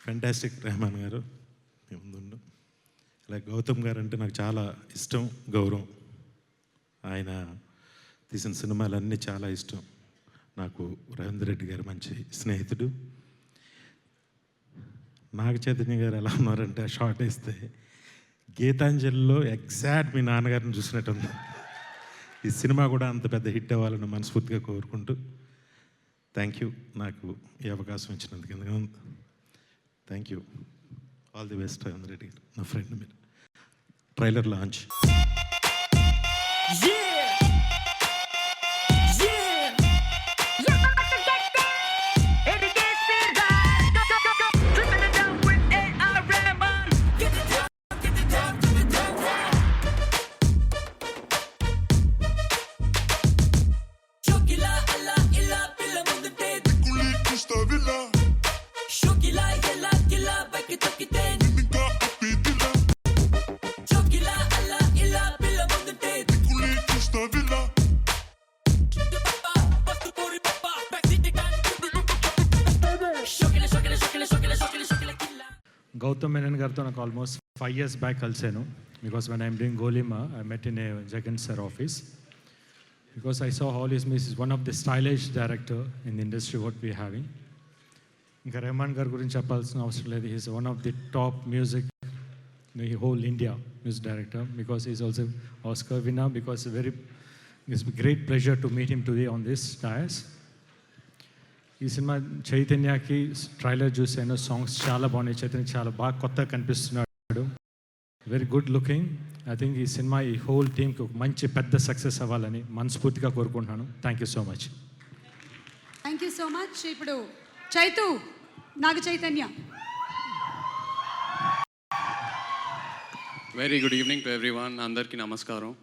ఫెంటాస్టిక్. రెహమాన్ గారు మీ ముందుండు. అలాగే గౌతమ్ గారు అంటే నాకు చాలా ఇష్టం, గౌరవం. ఆయన తీసిన సినిమాలన్నీ చాలా ఇష్టం నాకు. రవీంద్ర రెడ్డి గారు మంచి స్నేహితుడు. నాగ చైతన్య గారు ఎలా ఉన్నారంటే ఆ షార్ట్ వేస్తే గీతాంజలిలో ఎగ్జాక్ట్ మీ నాన్నగారిని చూసినట్టు ఉంది. ఈ సినిమా కూడా అంత పెద్ద హిట్ అవ్వాలని మనస్ఫూర్తిగా కోరుకుంటూ థ్యాంక్ యూ నాకు ఈ అవకాశం ఇచ్చినందుకు. ఎందుకంటే thank you, all the best Ravindra Reddy గారు, నా ఫ్రెండ్. మీరు trailer launch. Gautam Menon gartho నాకు almost 5 years back కలిసాను. Because when I'm doing Golima, I met in a Jagan sir office. Because I saw how he's one of the stylish director in the industry what we having. ఇంకా రెహమాన్ గారి గురించి చెప్పాల్సిన అవసరం లేదు. He's one of the top music in the whole India music director. Because he's also Oscar winner. Because it's a great pleasure to meet him today on this dais. ఈ cinema చైతన్యకి trailer చూసాను, songs చాలా బాగున్నాయి. చైతన్య చాలా బాగా కొత్తగా కనిపిస్తున్నాడు, very good looking. I think ఈ cinema ఈ హోల్ టీమ్కి ఒక మంచి పెద్ద సక్సెస్ అవ్వాలని మనస్ఫూర్తిగా కోరుకుంటున్నాను. Thank you so much. Thank you so much. ఇప్పుడు Chaitu, Naga Chaitanya. Very good evening to everyone. Andarki namaskaram.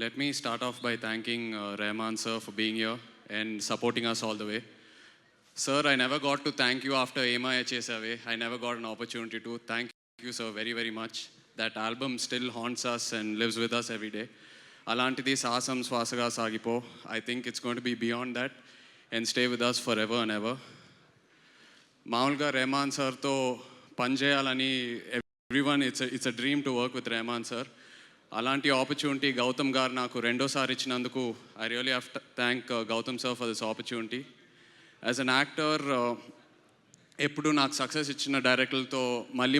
Let me start off by thanking Rahman sir for being here and supporting us all the way. Sir, I never got to thank you after Ema Chesave. I never got an opportunity to. Thank you, sir, very, very much. That album still haunts us and lives with us every day. Alantidi Sahasam Swasaga Sagipo. I think it's going to be beyond that and stay with us forever and ever. Maulga Rahman sir to Panjayalani. Everyone, it's a dream to work with Rahman sir. Alanti opportunity Gautam gar naku rendo sari ichinanduku I really have to thank Gautam sir for this opportunity. As an actor, ఎప్పుడు నాకు success ఇచ్చిన డైరెక్టర్లతో మళ్ళీ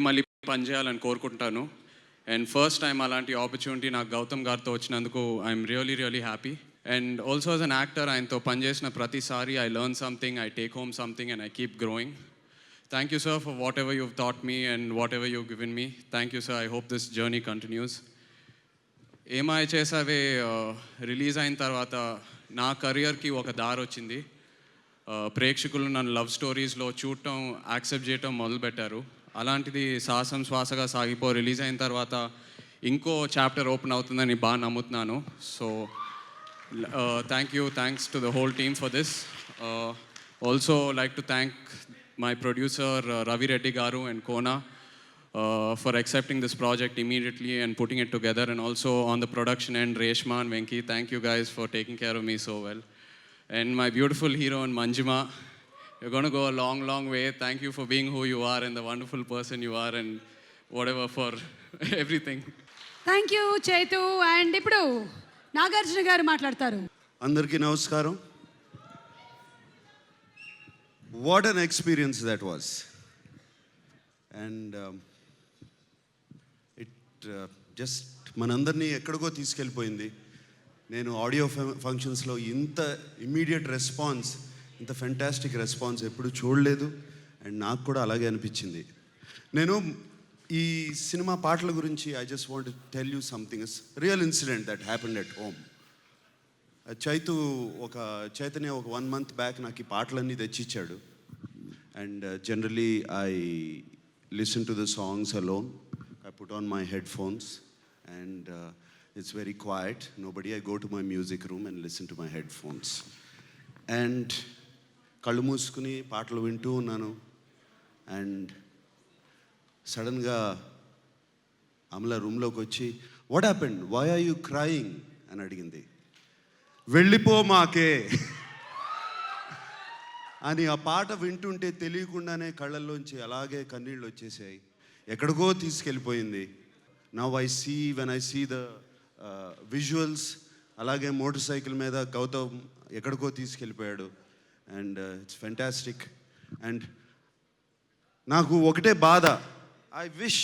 పని చేయాలని కోరుకుంటాను. And first time అలాంటి opportunity నాకు గౌతమ్ గారితో వచ్చినందుకు I'm really happy. And also as an actor ఆయనతో పనిచేసిన ప్రతిసారి I learn something, I take home something and I keep growing. Thank you, sir, for whatever you've taught me and whatever you've given me. Thank you, sir. I hope this journey continues. ఏమై చేసావే release అయిన తర్వాత నా కెరియర్కి ఒక దారి వచ్చింది. ప్రేక్షకులు నన్ను love స్టోరీస్లో చూడటం, యాక్సెప్ట్ చేయటం మొదలుపెట్టారు. అలాంటిది సాహసం శ్వాసగా సాగిపో రిలీజ్ అయిన తర్వాత ఇంకో చాప్టర్ ఓపెన్ అవుతుందని బాగా నమ్ముతున్నాను. So thanks to the whole team for this. Also like to thank my producer Ravi Reddy Garu and Kona for accepting this project immediately and putting it together, and also on the production end Reshma and Venki, thank you guys for taking care of me so well. And my beautiful heroine Manjima, you're going to go a long way. Thank you for being who you are and the wonderful person you are and whatever for everything. Thank you Chaitu. And ఇప్పుడు నాగార్జున గారు మాట్లాడతారు. అందరికీ నమస్కారం. What an experience that was. And it just మనందరినీ ఎక్కడికో తీసుకెళ్ళిపోయింది. నేను audio ఫంక్షన్స్లో ఇంత ఇమ్మీడియట్ రెస్పాన్స్, ఇంత ఫెంటాస్టిక్ రెస్పాన్స్ ఎప్పుడు చూడలేదు. అండ్ నాకు కూడా అలాగే అనిపించింది. నేను ఈ సినిమా పాటల గురించి I just want to tell you something, real incident that happened at home. Chaitanya ఒక 1 month బ్యాక్ నాకు ఈ పాటలన్నీ తెచ్చిచ్చాడు. And generally I listen to the songs alone. I put on my headphones and it's very quiet, nobody. I go to my music room and listen to my headphones and కళ్ళు మూసుకుని పాటలు వింటూ ఉన్నాను. And సడన్గా అమల రూమ్లోకి వచ్చి, what happened, why are you crying అని అడిగింది. వెళ్ళిపో మాకే అని ఆ పాట వింటుంటే తెలియకుండానే కళ్ళల్లోంచి అలాగే కన్నీళ్ళు వచ్చేసాయి. ఎక్కడికో తీసుకెళ్ళిపోయింది. Now I see, when I see the visuals, అలాగే మోటార్ సైకిల్ మీద గౌతమ్ ఎక్కడికో తీసుకెళ్ళిపోయాడు. And it's fantastic. అండ్ నాకు ఒకటే బాధ, ఐ విష్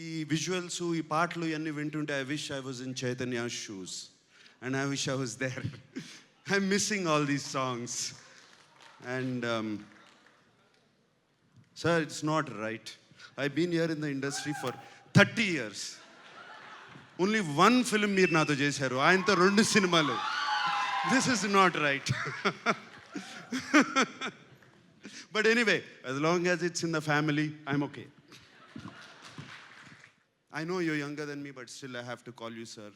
ఈ విజువల్స్, ఈ పాటలు ఇవన్నీ వింటుంటే I wish I was in Chaitanya shoes. And I wish I was there. I'm missing all these songs. And sir, it's not right. I've been here in the industry for 30 years. Only one film meer nato chesaru. Ayantho 2 cinemalu. This is not right. But anyway, as long as it's in the family, I'm okay. I know you're younger than me, but still I have to call you sir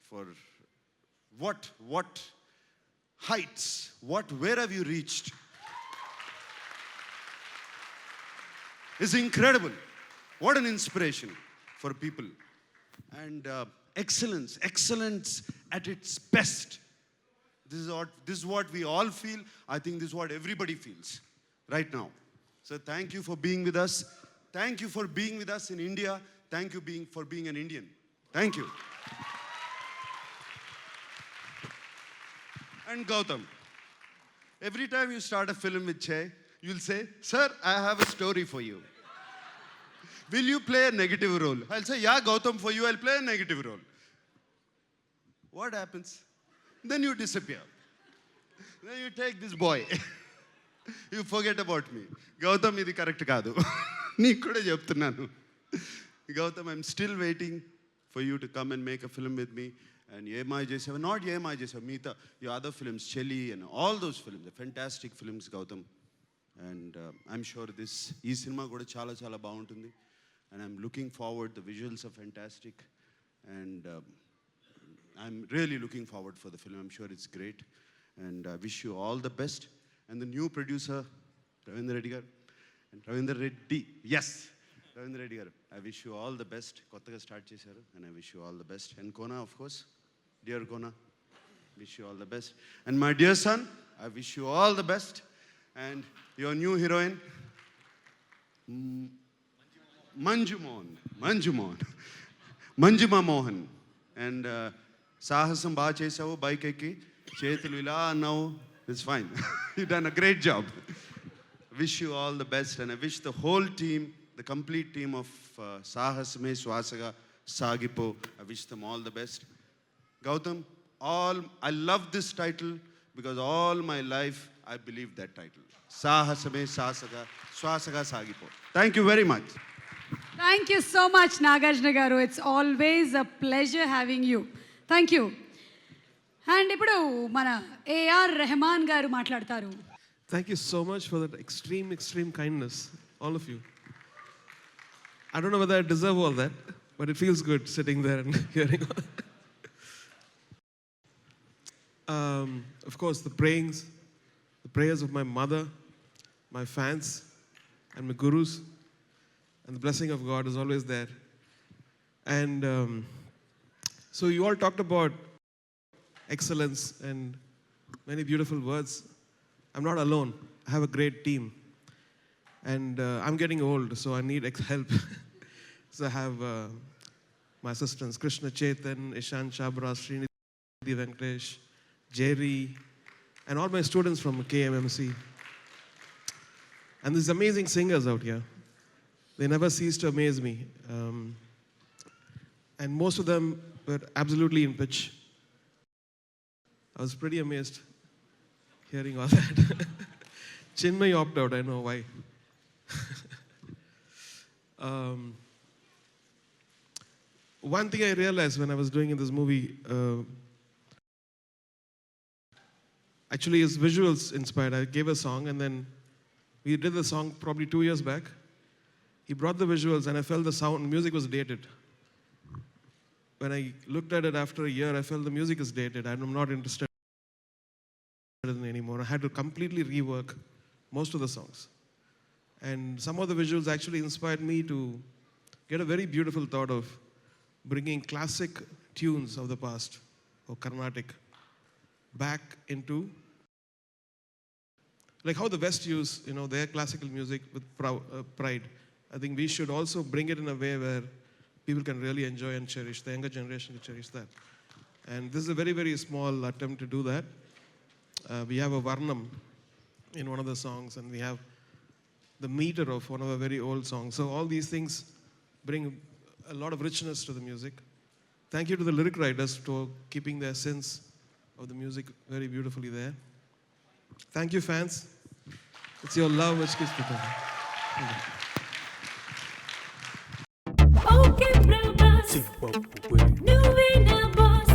for what heights, where have you reached? It's incredible. What an inspiration for people. And excellence at its best. This is what we all feel. I think this is what everybody feels right now. So thank you for being with us. Thank you for being with us in India. Thank you for being an Indian. Thank you. And Gautam, every time you start a film with Che, you'll say, sir, I have a story for you. Will you play a negative role? I'll say, yeah, Gautam, for you, I'll play a negative role. What happens? Then you disappear. Then you take this boy. You forget about me. Gautham, ఇది correct కాదు. నీకు కూడా చెప్తున్నాను. Gautham, I'm still waiting for you to come and make a film with me. And Ye Maaya Chesave, not Ye Maaya Chesave, మిగతా you other films, Cheli and all those films, fantastic films Gautham. And I'm sure ఈ సినిమా కూడా చాలా చాలా బాగుంటుంది. And I'm looking forward, the visuals are fantastic. And I'm really looking forward for the film. I'm sure it's great. And I wish you all the best. And the new producer, Ravindra Reddy garu. And Ravindra Reddy, yes, Ravindra Reddy garu. I wish you all the best. Kottaga start chesaru. And I wish you all the best. And Kona, of course. Dear Kona, wish you all the best. And my dear son, I wish you all the best. And your new heroine, Manjuma Mohan. And సాహసం బాగా చేసావు, bike ఎక్కి చేతులు ఇలా అన్నావు, it's fine. You done a great job. Wish you all the best. And I wish the whole team, the complete team of Sahasame Swasaga Sagipo, I wish them all the best. Gautham, I love this title because all my life I believe that title. Sahasame Swasaga Sagipo. Thank you very much. Thank you so much Nagarjuna గారు. It's always a pleasure having you. Thank you. And ఇప్పుడు మన AR Rahman గారు మాట్లాడతారు. Thank you so much for that extreme kindness, all of you. I don't know whether I deserve all that, but it feels good sitting there and hearing all that. Of course, the prayers of my mother, my fans, and my gurus, and the blessing of God is always there. And so you all talked about excellence and many beautiful words. I'm not alone. I have a great team. And I'm getting old, so I need help. So I have my assistants, Krishna Chetan, Ishan Chabra, Srinidhi Venkatesh, Jerry, and all my students from KMMC. And these amazing singers out here. They never cease to amaze me. And most of them were absolutely in pitch. I was pretty amazed hearing all that. Chinmay opted out, I know why. One thing I realized when I was doing in this movie, actually his visuals inspired. I gave a song and then we did the song probably 2 years back. He brought the visuals and I felt the sound, music was dated. When I looked at it after a year, I felt the music is dated. I'm not interested in it anymore. I had to completely rework most of the songs. And some of the visuals actually inspired me to get a very beautiful thought of bringing classic tunes of the past, or Carnatic, back into, like how the West use, their classical music with pride. I think we should also bring it in a way where people can really enjoy and cherish, the younger generation can cherish that. And this is a very, very small attempt to do that. We have a Varnam in one of the songs, and we have the meter of one of the very old songs. So all these things bring a lot of richness to the music. Thank you to the lyric writers for keeping the essence of the music very beautifully there. Thank you, fans. It's your love which keeps me going. Thank you. Okay Prabhas నువ్వే నా boss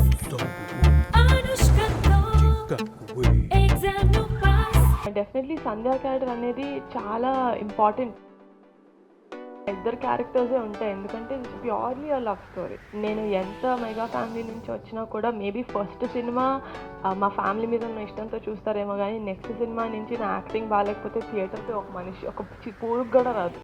అనుష్కతో exam ను pass. Definitely సంధ్యా character అనేది చాలా important. ఇద్దరు క్యారెక్టర్సే ఉంటాయి, ఎందుకంటే it's purely a love story. నేను ఎంత మెగా ఫ్యామిలీ నుంచి వచ్చినా కూడా మేబీ ఫస్ట్ సినిమా మా ఫ్యామిలీ మీద ఉన్న ఇష్టంతో చూస్తారేమో, కానీ నెక్స్ట్ సినిమా నుంచి నా యాక్టింగ్ బాగాలేకపోతే థియేటర్కి ఒక మనిషి ఒక పురుగు కూడా రాదు.